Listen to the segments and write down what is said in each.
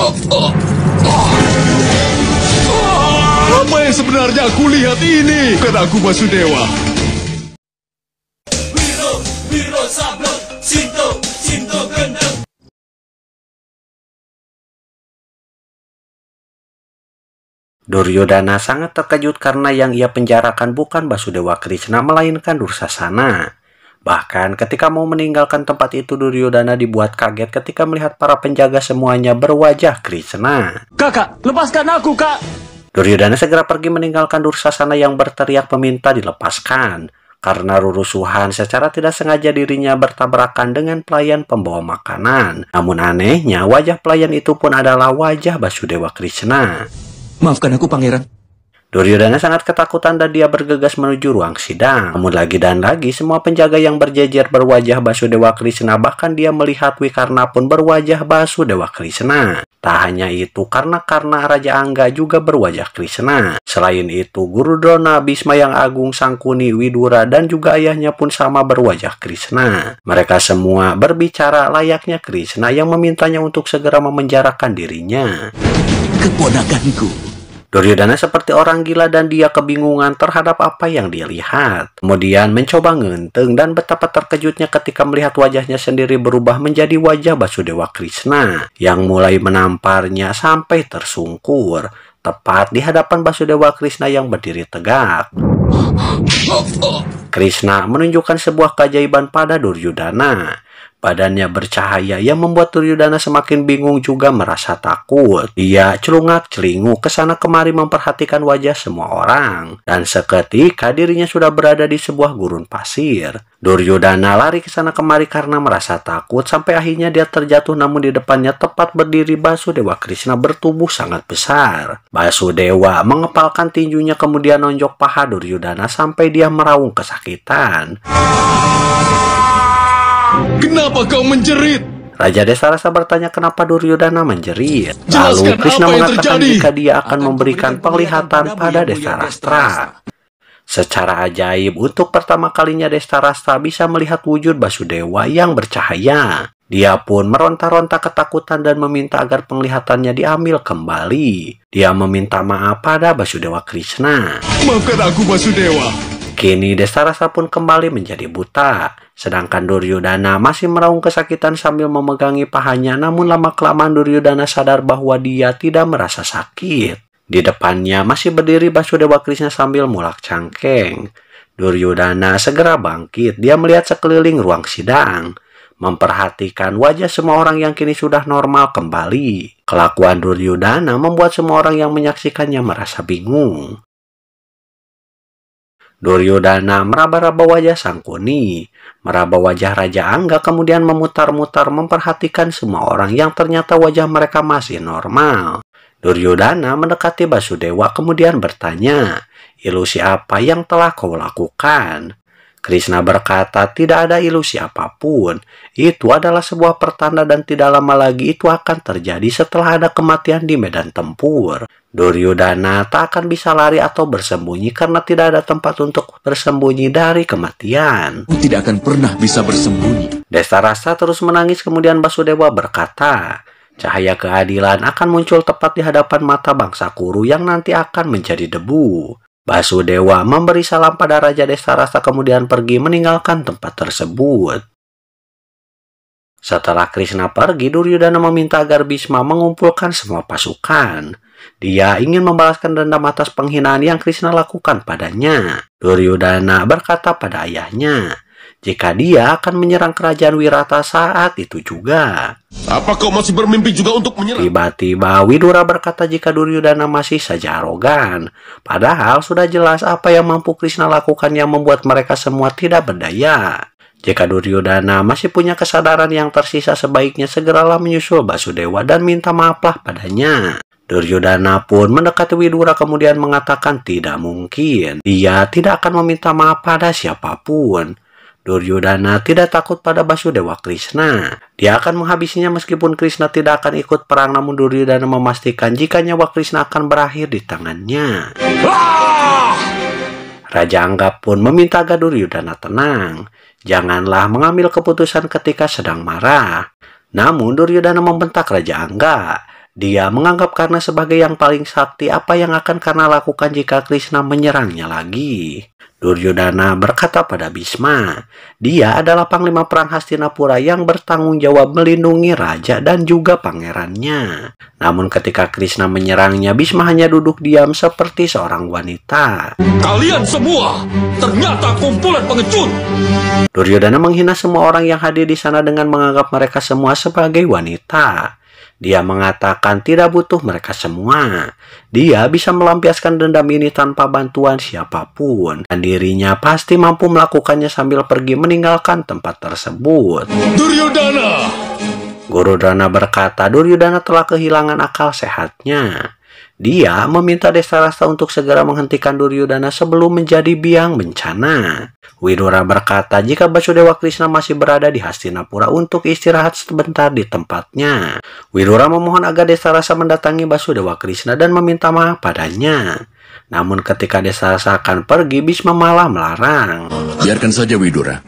Apa yang sebenarnya aku lihat ini? Bukan aku Basudewa. Wiro, Wiro Sablon, Sinto, Sinto Gendeng. Duryodhana sangat terkejut karena yang ia penjarakan bukan Basudewa Krishna melainkan Dursasana. Bahkan ketika mau meninggalkan tempat itu, Duryodhana dibuat kaget ketika melihat para penjaga semuanya berwajah Krishna. Kakak, lepaskan aku, Kak! Duryodhana segera pergi meninggalkan Dursasana yang berteriak meminta dilepaskan. Karena rurusuhan, secara tidak sengaja dirinya bertabrakan dengan pelayan pembawa makanan. Namun anehnya, wajah pelayan itu pun adalah wajah Basudewa Krishna. Maafkan aku, Pangeran. Duryodhana sangat ketakutan dan dia bergegas menuju ruang sidang. Namun lagi dan lagi, semua penjaga yang berjejer berwajah Basudewa Krishna, bahkan dia melihat Wikarna pun berwajah Basudewa Krishna. Tak hanya itu, karena Raja Angga juga berwajah Krishna. Selain itu, Guru Drona, Bhisma yang Agung, Sangkuni, Widura, dan juga ayahnya pun sama berwajah Krishna. Mereka semua berbicara layaknya Krishna yang memintanya untuk segera memenjarakan dirinya. Keponakanku. Duryodhana seperti orang gila dan dia kebingungan terhadap apa yang dia lihat. Kemudian mencoba ngenteng dan betapa terkejutnya ketika melihat wajahnya sendiri berubah menjadi wajah Basudewa Krishna yang mulai menamparnya sampai tersungkur, tepat di hadapan Basudewa Krishna yang berdiri tegak. Krishna menunjukkan sebuah keajaiban pada Duryodhana. Badannya bercahaya yang membuat Duryodhana semakin bingung juga merasa takut. Dia celungak-celinguk kesana kemari memperhatikan wajah semua orang. Dan seketika dirinya sudah berada di sebuah gurun pasir. Duryodhana lari kesana kemari karena merasa takut. Sampai akhirnya dia terjatuh, namun di depannya tepat berdiri Basudewa Krishna bertubuh sangat besar. Basudewa mengepalkan tinjunya kemudian nonjok paha Duryodhana sampai dia meraung kesakitan. Kenapa kau menjerit? Raja Desarasa bertanya kenapa Duryodhana menjerit. Jelaskan Lalu Krishna apa yang mengatakan terjadi. jika dia akan memberikan penglihatan pada Destarastra. Secara ajaib, untuk pertama kalinya Destarastra bisa melihat wujud Basudewa yang bercahaya. Dia pun meronta-ronta ketakutan dan meminta agar penglihatannya diambil kembali. Dia meminta maaf pada Basudewa Krishna. Maafkan aku Basudewa. Kini Destarastra pun kembali menjadi buta. Sedangkan Duryodhana masih meraung kesakitan sambil memegangi pahanya. Namun lama-kelamaan Duryodhana sadar bahwa dia tidak merasa sakit. Di depannya masih berdiri Basudewa Krishna sambil mulak cangkeng. Duryodhana segera bangkit. Dia melihat sekeliling ruang sidang. Memperhatikan wajah semua orang yang kini sudah normal kembali. Kelakuan Duryodhana membuat semua orang yang menyaksikannya merasa bingung. Duryodhana meraba-raba wajah Sangkuni, meraba wajah Raja Angga, kemudian memutar-mutar memperhatikan semua orang yang ternyata wajah mereka masih normal. Duryodhana mendekati Basudewa kemudian bertanya, ilusi apa yang telah kau lakukan? Krishna berkata, tidak ada ilusi apapun. Itu adalah sebuah pertanda dan tidak lama lagi itu akan terjadi setelah ada kematian di medan tempur. Duryodhana tak akan bisa lari atau bersembunyi karena tidak ada tempat untuk bersembunyi dari kematian. Aku tidak akan pernah bisa bersembunyi. Destarastra terus menangis kemudian Basudewa berkata, cahaya keadilan akan muncul tepat di hadapan mata bangsa Kuru yang nanti akan menjadi debu. Basudewa memberi salam pada Raja Destarastra kemudian pergi meninggalkan tempat tersebut. Setelah Krishna pergi, Duryodhana meminta agar Bhisma mengumpulkan semua pasukan. Dia ingin membalaskan dendam atas penghinaan yang Krishna lakukan padanya. Duryodhana berkata pada ayahnya, jika dia akan menyerang kerajaan Wirata saat itu juga. Apa kau masih bermimpi juga untuk menyerang? Tiba-tiba Widura berkata jika Duryodhana masih saja arogan. Padahal sudah jelas apa yang mampu Krishna lakukan yang membuat mereka semua tidak berdaya. Jika Duryodhana masih punya kesadaran yang tersisa, sebaiknya segeralah menyusul Basudewa dan minta maaflah padanya. Duryodhana pun mendekati Widura kemudian mengatakan tidak mungkin. Dia tidak akan meminta maaf pada siapapun. Duryodhana tidak takut pada Basudewa Krishna. Dia akan menghabisinya meskipun Krishna tidak akan ikut perang, namun Duryodhana memastikan jika nyawa Krishna akan berakhir di tangannya. Raja Angga pun meminta agar Duryodhana tenang. Janganlah mengambil keputusan ketika sedang marah. Namun Duryodhana membentak Raja Angga. Dia menganggap Karna sebagai yang paling sakti. Apa yang akan Karna lakukan jika Krishna menyerangnya lagi? Duryodhana berkata pada Bhisma, dia adalah panglima perang Hastinapura yang bertanggung jawab melindungi raja dan juga pangerannya. Namun ketika Krishna menyerangnya, Bhisma hanya duduk diam seperti seorang wanita. Kalian semua ternyata kumpulan pengecut. Duryodhana menghina semua orang yang hadir di sana dengan menganggap mereka semua sebagai wanita. Dia mengatakan tidak butuh mereka semua. Dia bisa melampiaskan dendam ini tanpa bantuan siapapun. Dan dirinya pasti mampu melakukannya sambil pergi meninggalkan tempat tersebut. Duryodhana! Guru Drona berkata Duryodhana telah kehilangan akal sehatnya. Dia meminta Destarasa untuk segera menghentikan Duryodhana sebelum menjadi biang bencana. Widura berkata jika Basudewa Krishna masih berada di Hastinapura untuk istirahat sebentar di tempatnya. Widura memohon agar Destarasa mendatangi Basudewa Krishna dan meminta maaf padanya. Namun ketika Destarasa akan pergi, Bhisma malah melarang. Biarkan saja Widura.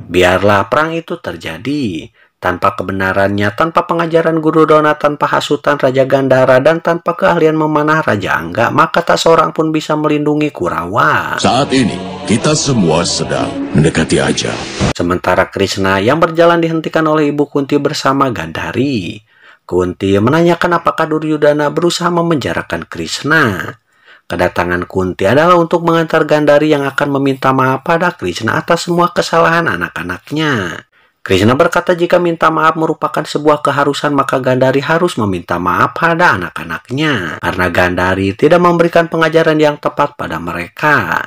Biarlah perang itu terjadi. Tanpa kebenarannya, tanpa pengajaran Guru Drona, tanpa hasutan Raja Gandhara, dan tanpa keahlian memanah Raja Angga, maka tak seorang pun bisa melindungi Kurawa. Saat ini, kita semua sedang mendekati ajal. Sementara Krishna yang berjalan dihentikan oleh Ibu Kunti bersama Gandhari. Kunti menanyakan apakah Duryodhana berusaha memenjarakan Krishna. Kedatangan Kunti adalah untuk mengantar Gandhari yang akan meminta maaf pada Krishna atas semua kesalahan anak-anaknya. Krishna berkata jika minta maaf merupakan sebuah keharusan, maka Gandhari harus meminta maaf pada anak-anaknya. Karena Gandhari tidak memberikan pengajaran yang tepat pada mereka.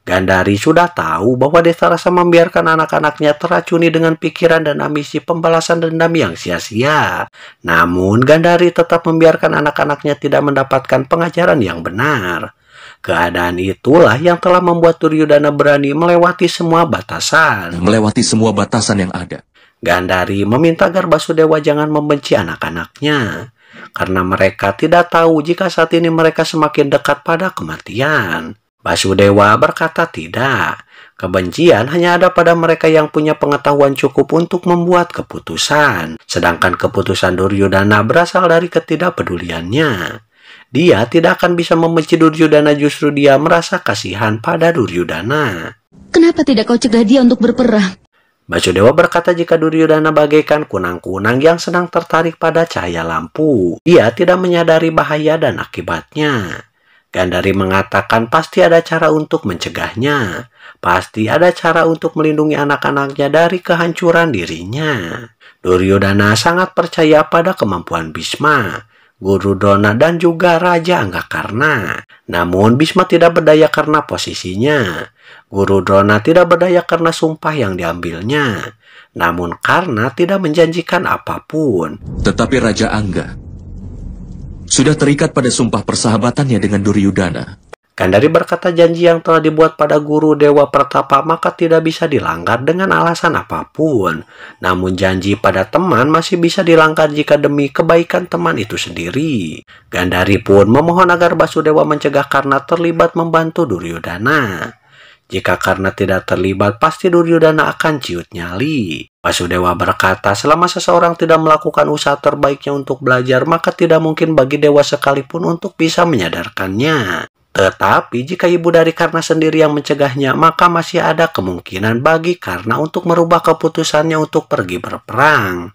Gandhari sudah tahu bahwa Destarasa membiarkan anak-anaknya teracuni dengan pikiran dan ambisi pembalasan dendam yang sia-sia. Namun Gandhari tetap membiarkan anak-anaknya tidak mendapatkan pengajaran yang benar. Keadaan itulah yang telah membuat Duryodhana berani melewati semua batasan. Yang ada. Gandhari meminta agar Basudewa jangan membenci anak-anaknya. Karena mereka tidak tahu jika saat ini mereka semakin dekat pada kematian. Basudewa berkata tidak. Kebencian hanya ada pada mereka yang punya pengetahuan cukup untuk membuat keputusan. Sedangkan keputusan Duryodhana berasal dari ketidakpeduliannya. Dia tidak akan bisa membenci Duryodhana, justru dia merasa kasihan pada Duryodhana. Kenapa tidak kau cegah dia untuk berperang? Basudewa berkata jika Duryodhana bagaikan kunang-kunang yang sedang tertarik pada cahaya lampu. Dia tidak menyadari bahaya dan akibatnya. Gandhari mengatakan pasti ada cara untuk mencegahnya. Pasti ada cara untuk melindungi anak-anaknya dari kehancuran dirinya. Duryodhana sangat percaya pada kemampuan Bhisma, Guru Drona, dan juga Raja Anggakarna. Namun Bhisma tidak berdaya karena posisinya. Guru Drona tidak berdaya karena sumpah yang diambilnya. Namun Karna tidak menjanjikan apapun. Tetapi Raja Angga sudah terikat pada sumpah persahabatannya dengan Duryodhana. Gandhari berkata janji yang telah dibuat pada Guru Dewa Pertapa maka tidak bisa dilanggar dengan alasan apapun. Namun janji pada teman masih bisa dilanggar jika demi kebaikan teman itu sendiri. Gandhari pun memohon agar Basudewa mencegah Karna terlibat membantu Duryodhana. Jika Karna tidak terlibat, pasti Duryodhana akan ciut nyali. Basudewa berkata, selama seseorang tidak melakukan usaha terbaiknya untuk belajar, maka tidak mungkin bagi dewa sekalipun untuk bisa menyadarkannya. Tetapi jika ibu dari Karna sendiri yang mencegahnya, maka masih ada kemungkinan bagi Karna untuk merubah keputusannya untuk pergi berperang.